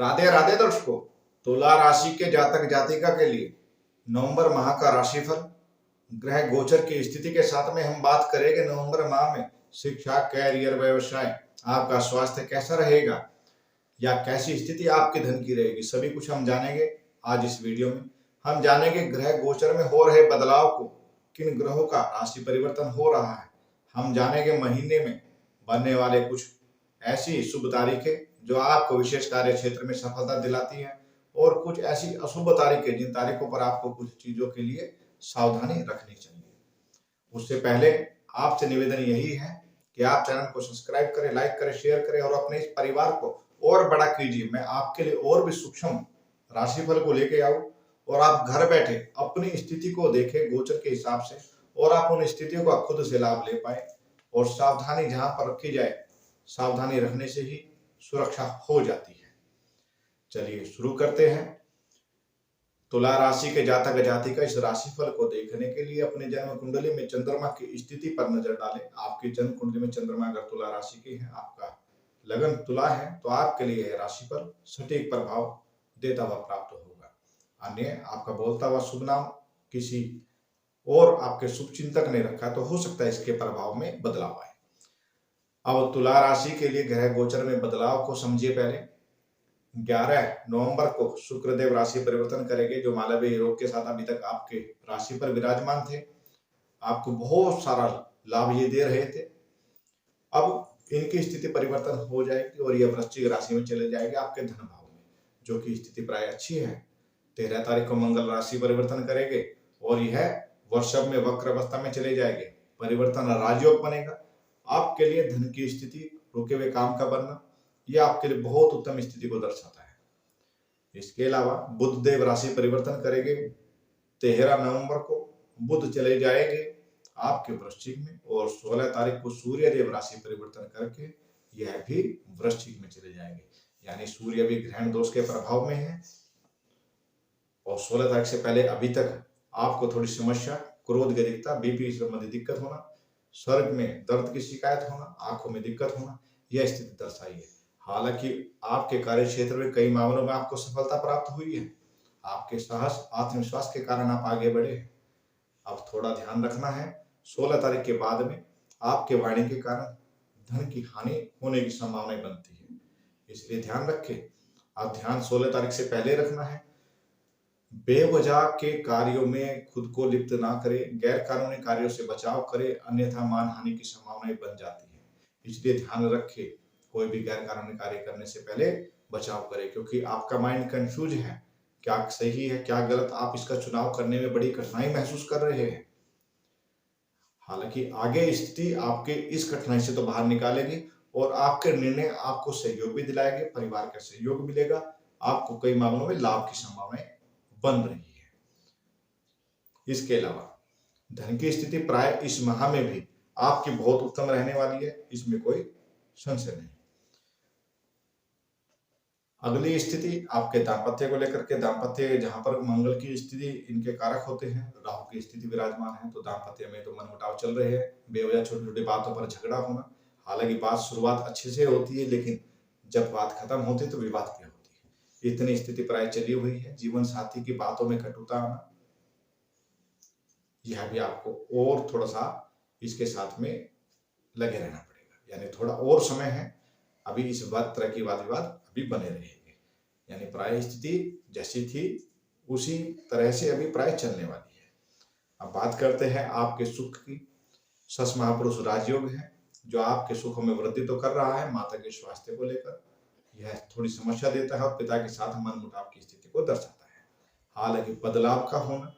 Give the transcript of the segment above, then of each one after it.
राधे राधे दर्शकों, तुला राशि के जातक जातिका के लिए नवंबर माह का राशिफल ग्रह गोचर की स्थिति के साथ में हम बात करेंगे। नवंबर माह में शिक्षा, कैरियर, व्यवसाय, आपका स्वास्थ्य कैसा रहेगा या कैसी स्थिति आपके धन की रहेगी, सभी कुछ हम जानेंगे। आज इस वीडियो में हम जानेंगे ग्रह गोचर में हो रहे बदलाव को, किन ग्रहों का राशि परिवर्तन हो रहा है। हम जानेंगे महीने में बनने वाले कुछ ऐसी शुभ तारीखें जो आपको विशेष कार्य क्षेत्र में सफलता दिलाती है और कुछ ऐसी अशुभ तारीखें जिन तारीखों पर आपको कुछ चीजों के लिए सावधानी रखनी चाहिए। उससे पहले आपसे निवेदन यही है कि आप चैनल को सब्सक्राइब करें, लाइक करें, शेयर करें और अपने इस परिवार को और बड़ा कीजिए। मैं आपके लिए और भी सूक्ष्म राशिफल को लेके आऊं और आप घर बैठे अपनी स्थिति को देखें गोचर के हिसाब से और आप उन स्थितियों का खुद से लाभ ले पाए। और सावधानी जहां पर रखी जाए, सावधानी रखने से ही सुरक्षा हो जाती है। चलिए शुरू करते हैं। तुला राशि के जातक जातिका इस राशिफल को देखने के लिए अपने जन्म कुंडली में चंद्रमा की स्थिति पर नजर डालें। आपकी जन्म कुंडली में चंद्रमा अगर तुला राशि की है, आपका लगन तुला है, तो आपके लिए यह राशिफल सटीक प्रभाव देता हुआ प्राप्त होगा। अन्य आपका बोलता हुआ शुभ नाम किसी और आपके शुभ चिंतक ने रखा तो हो सकता है इसके प्रभाव में बदलाव आए। अब तुला राशि के लिए ग्रह गोचर में बदलाव को समझिए। पहले 11 नवंबर को शुक्रदेव राशि परिवर्तन करेंगे, जो मालवीय योग के साथ अभी तक आपके राशि पर विराजमान थे। आपको बहुत सारा लाभ ये दे रहे थे। अब इनकी स्थिति परिवर्तन हो जाएगी और यह वृश्चिक राशि में चले जाएंगे आपके धन भाव में, जो कि स्थिति प्राय अच्छी है। 13 तारीख को मंगल राशि परिवर्तन करेंगे और यह वृषभ में वक्र अवस्था में चले जाएंगे। परिवर्तन राजयोग बनेगा। आपके लिए धन की स्थिति, रुके हुए काम का बनना, यह आपके लिए बहुत उत्तम स्थिति को दर्शाता है। इसके अलावा बुध देव राशि परिवर्तन करेंगे। 13 नवंबर को बुध चले जाएंगे आपके वृश्चिक में और 16 तारीख को सूर्य देव राशि परिवर्तन करके यह भी वृश्चिक में चले जाएंगे। यानी सूर्य भी ग्रहण दोष के प्रभाव में है और 16 तारीख से पहले अभी तक आपको थोड़ी समस्या, क्रोध, अधिकता, बीपी संबंधी दिक्कत होना, शरीर में दर्द की शिकायत होना, आंखों में दिक्कत होना, यह स्थिति दर्शाई है। हालांकि आपके कार्य क्षेत्र में कई मामलों में आपको सफलता प्राप्त हुई है। आपके साहस, आत्मविश्वास के कारण आप आगे बढ़े। अब थोड़ा ध्यान रखना है, 16 तारीख के बाद में आपके वाणी के कारण धन की हानि होने की संभावना बनती है, इसलिए ध्यान रखें। अब ध्यान 16 तारीख से पहले रखना है। बेवजह के कार्यों में खुद को लिप्त ना करें, गैर कानूनी कार्यों से बचाव करें, अन्यथा मान हानि की संभावनाएं बन जाती है। इसलिए ध्यान रखें, कोई भी गैर कानूनी कार्य करने से पहले बचाव करें, क्योंकि आपका माइंड कंफ्यूज है, क्या सही है क्या गलत। आप इसका चुनाव करने में बड़ी कठिनाई महसूस कर रहे हैं। हालांकि आगे स्थिति आपके इस कठिनाई से तो बाहर निकालेगी और आपके निर्णय आपको सहयोग भी दिलाएंगे, परिवार का सहयोग मिलेगा, आपको कई मामलों में लाभ की संभावनाएं बन रही है। इसके अलावा धन की स्थिति प्राय इस माह में भी आपकी बहुत उत्तम रहने वाली है, इसमें कोई संशय नहीं। अगली स्थिति आपके दाम्पत्य को लेकर के, दाम्पत्य जहां पर मंगल की स्थिति इनके कारक होते हैं, राहु की स्थिति विराजमान है, तो दाम्पत्य में तो मनमुटाव चल रहे हैं, बेवजह छोटी छोटी बातों पर झगड़ा होना। हालांकि बात शुरुआत अच्छे से होती है, लेकिन जब बात खत्म होती है तो विवाद क्या होती है, इतनी स्थिति प्राय चली हुई है। जीवन साथी की बातों में कटुता आना, यह भी आपको और थोड़ा सा इसके साथ में लगे रहना पड़ेगा। यानी थोड़ा और समय है, अभी इस बात तरह की वाद विवाद अभी बने रहेंगे। यानी प्राय स्थिति जैसी थी उसी तरह से अभी प्राय चलने वाली है। अब बात करते हैं आपके सुख की। सस महापुरुष राजयोग है, जो आपके सुखों में वृद्धि तो कर रहा है, माता के स्वास्थ्य को लेकर यह थोड़ी समस्या देता है और पिता के साथ मनमुटाव की स्थिति को दर्शाता है। हालांकि बदलाव का होना,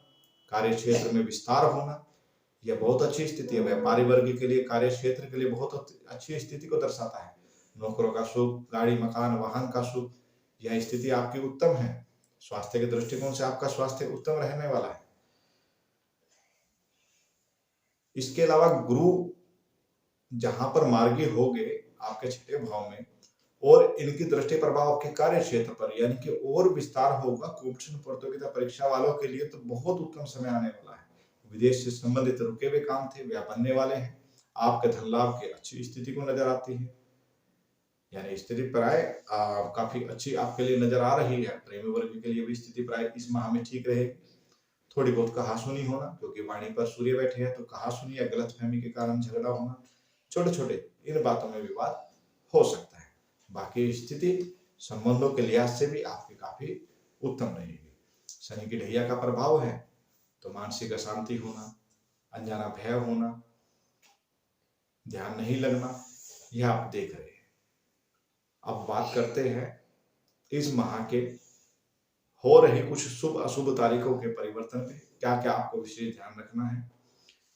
कार्य क्षेत्र में विस्तार होना, यह बहुत अच्छी स्थिति है। व्यापारी वर्ग के लिए, कार्य क्षेत्र के लिए बहुत अच्छी स्थिति को दर्शाता है। नौकरों का सुख, गाड़ी, मकान, वाहन का सुख, यह स्थिति आपकी उत्तम है। स्वास्थ्य के दृष्टिकोण से आपका स्वास्थ्य उत्तम रहने वाला है। इसके अलावा गुरु जहां पर मार्गी हो गए आपके 6ठे भाव में और इनकी दृष्टि प्रभाव आपके कार्य क्षेत्र पर, यानी कि और विस्तार होगा। कॉम्पिटिशन प्रतियोगिता परीक्षा वालों के लिए तो बहुत उत्तम समय आने वाला है। विदेश से संबंधित रुके हुए काम थे, वह बनने वाले हैं। आपके धन लाभ की अच्छी स्थिति को नजर आती है। यानी स्थिति प्राय काफी अच्छी आपके लिए नजर आ रही है। प्रेमी वर्ग के लिए भी स्थिति प्राय इस माह में ठीक रहेगी। थोड़ी बहुत कहासुनी होना, क्योंकि वाणी पर सूर्य बैठे हैं, तो कहासुनी या गलतफहमी के कारण झगड़ा होना, छोटे छोटे इन बातों में विवाद हो सकता है। बाकी स्थिति संबंधों के लिहाज से भी आपकी काफी उत्तम रहेगी। शनि की ढैया का प्रभाव है, तो मानसिक अशांति होना, अनजाना भय होना, ध्यान नहीं लगना, यह आप देख रहे हैं। अब बात करते हैं इस माह के हो रहे कुछ शुभ अशुभ तारीखों के परिवर्तन पे क्या क्या आपको विशेष ध्यान रखना है।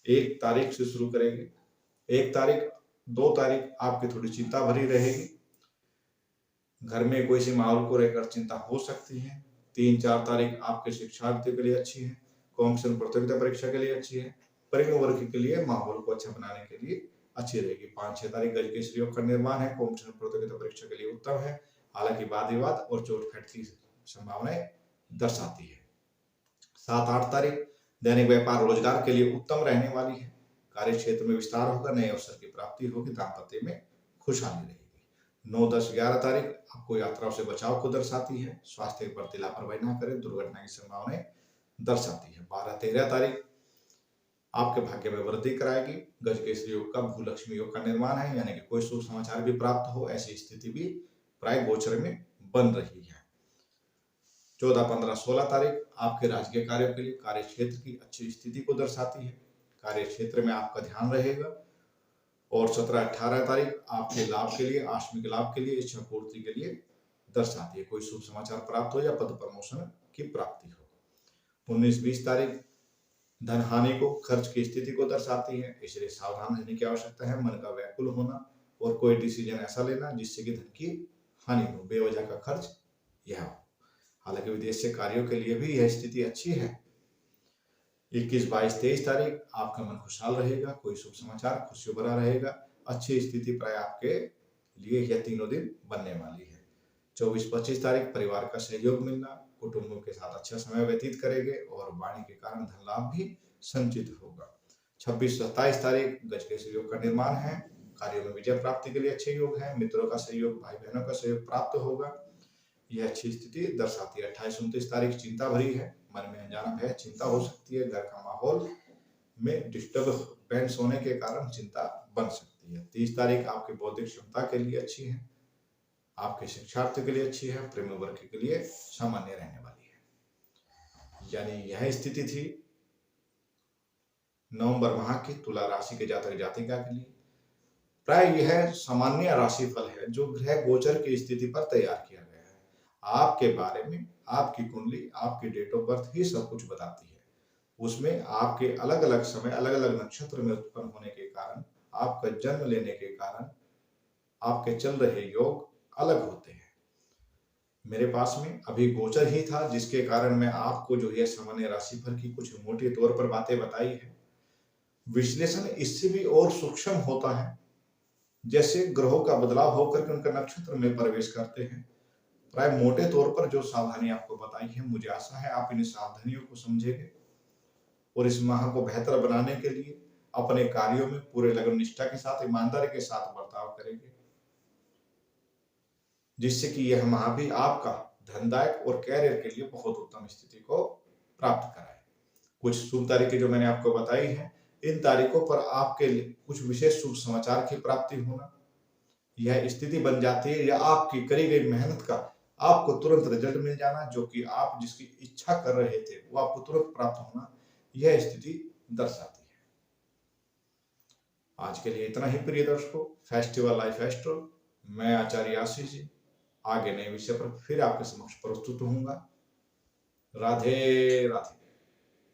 1 तारीख से शुरू करेंगे। 1 तारीख 2 तारीख आपकी थोड़ी चिंता भरी रहेगी। घर में कोई सी माहौल को लेकर चिंता हो सकती है। 3-4 तारीख आपके शिक्षार्थियों के लिए अच्छी है। कॉम्पिटिशन प्रतियोगिता परीक्षा के लिए अच्छी है। प्रेमी वर्ग के लिए माहौल को अच्छा बनाने के लिए अच्छी रहेगी। 5-6 तारीख गज के श्री योग का निर्माण है। कॉम्पिटिशन प्रतियोगिता परीक्षा के लिए उत्तम है, हालांकि वाद विवाद और चोट फैट की संभावनाएं दर्शाती है। 7-8 तारीख दैनिक व्यापार रोजगार के लिए उत्तम रहने वाली है। कार्य क्षेत्र में विस्तार होगा, नए अवसर की प्राप्ति होगी, दाम्पत्य में खुशहाली रहेगी। 9, 10, 11 तारीख आपको यात्राओं से बचाव को दर्शाती है। स्वास्थ्य के प्रति लापरवाही न करें, दुर्घटना की संभावनाएं दर्शाती है। 12, 13 तारीख आपके भाग्य में वृद्धि कराएगी। गज के श्री योग का भूलक्ष्मी योग का निर्माण है, यानी कि कोई शुभ समाचार भी प्राप्त हो, ऐसी स्थिति भी प्राय गोचर में बन रही है। 14, 15, 16 तारीख आपके राजकीय कार्यों के लिए कार्य क्षेत्र की अच्छी स्थिति को दर्शाती है। कार्य क्षेत्र में आपका ध्यान रहेगा। और 17, 18 तारीख आपके लाभ के लिए, आकस्मिक लाभ के लिए, इच्छा पूर्ति के लिए दर्शाती है। कोई शुभ समाचार प्राप्त हो या पद प्रमोशन की प्राप्ति हो। 19, 20 तारीख धन हानि को, खर्च की स्थिति को दर्शाती है, इसलिए सावधान रहने की आवश्यकता है। मन का व्याकुल होना और कोई डिसीजन ऐसा लेना जिससे कि धन की हानि हो, बेवजह का खर्च यह हो। हालांकि विदेश से कार्यों के लिए भी यह स्थिति अच्छी है। 21, 22, 23 तारीख आपका मन खुशहाल रहेगा। कोई शुभ समाचार खुशियों भरा रहेगा। अच्छी स्थिति प्राय आपके लिए यह तीनों दिन बनने वाली है। 24, 25 तारीख परिवार का सहयोग मिलना, कुटुंबों के साथ अच्छा समय व्यतीत करेंगे और वाणी के कारण धन लाभ भी संचित होगा। 26, 27 तारीख गज के सहयोग का निर्माण है। कार्यों में विजय प्राप्ति के लिए अच्छे योग है। मित्रों का सहयोग, भाई बहनों का सहयोग प्राप्त होगा, यह अच्छी स्थिति दर्शाती है। 28, 29 तारीख चिंता भरी है। मन में अनजाना भय, चिंता हो सकती है। घर का माहौल में डिस्टर्बेंस होने के कारण चिंता बन सकती है। 30 तारीख आपकी बौद्धिक क्षमता के लिए अच्छी है, आपके शिक्षार्थियों के लिए अच्छी है, प्रेमी वर्ग के लिए सामान्य रहने वाली है। यानी यह स्थिति थी नवंबर माह की तुला राशि के जातक जातिका के लिए। प्राय यह सामान्य राशिफल है जो ग्रह गोचर की स्थिति पर तैयार किया गया है। आपके बारे में आपकी कुंडली, आपकी डेट ऑफ बर्थ ही सब कुछ बताती है। उसमें आपके अलग अलग समय, अलग अलग नक्षत्र में उत्पन्न होने के कारण, आपका जन्म लेने के कारण आपके चल रहे योग अलग होते हैं। मेरे पास में अभी गोचर ही था, जिसके कारण मैं आपको जो है सामान्य राशिफल की कुछ मोटे तौर पर बातें बताई है। विश्लेषण इससे भी और सूक्ष्म होता है, जैसे ग्रहों का बदलाव होकर के उनका नक्षत्र में प्रवेश करते हैं। प्राय मोटे तौर पर जो सावधानी आपको बताई है, मुझे आशा है आप इन सावधानियों को समझेंगे और इस माह को बेहतर बनाने के लिए अपने कार्यों में पूरे लगन निष्ठा के साथ, ईमानदारी के साथ बर्ताव करेंगे, जिससे कि यह माह भी आपका धनदायक और कैरियर के लिए बहुत उत्तम स्थिति को प्राप्त कराए। कुछ शुभ तारीखें जो मैंने आपको बताई हैं, इन तारीखों पर आपके लिए कुछ विशेष शुभ समाचार की प्राप्ति होना, यह स्थिति बन जाती है, या आपकी करी गई मेहनत का आपको तुरंत रिजल्ट मिल जाना, जो कि आप जिसकी इच्छा कर रहे थे वो आपको तुरंत प्राप्त होना, यह स्थिति दर्शाती है। आज के लिए इतना ही प्रिय दर्शकों। फेस्टिवल लाइफ एस्ट्रो, मैं आचार्य आशीष जी आगे नए विषय पर फिर आपके समक्ष प्रस्तुत होऊंगा। राधे राधे।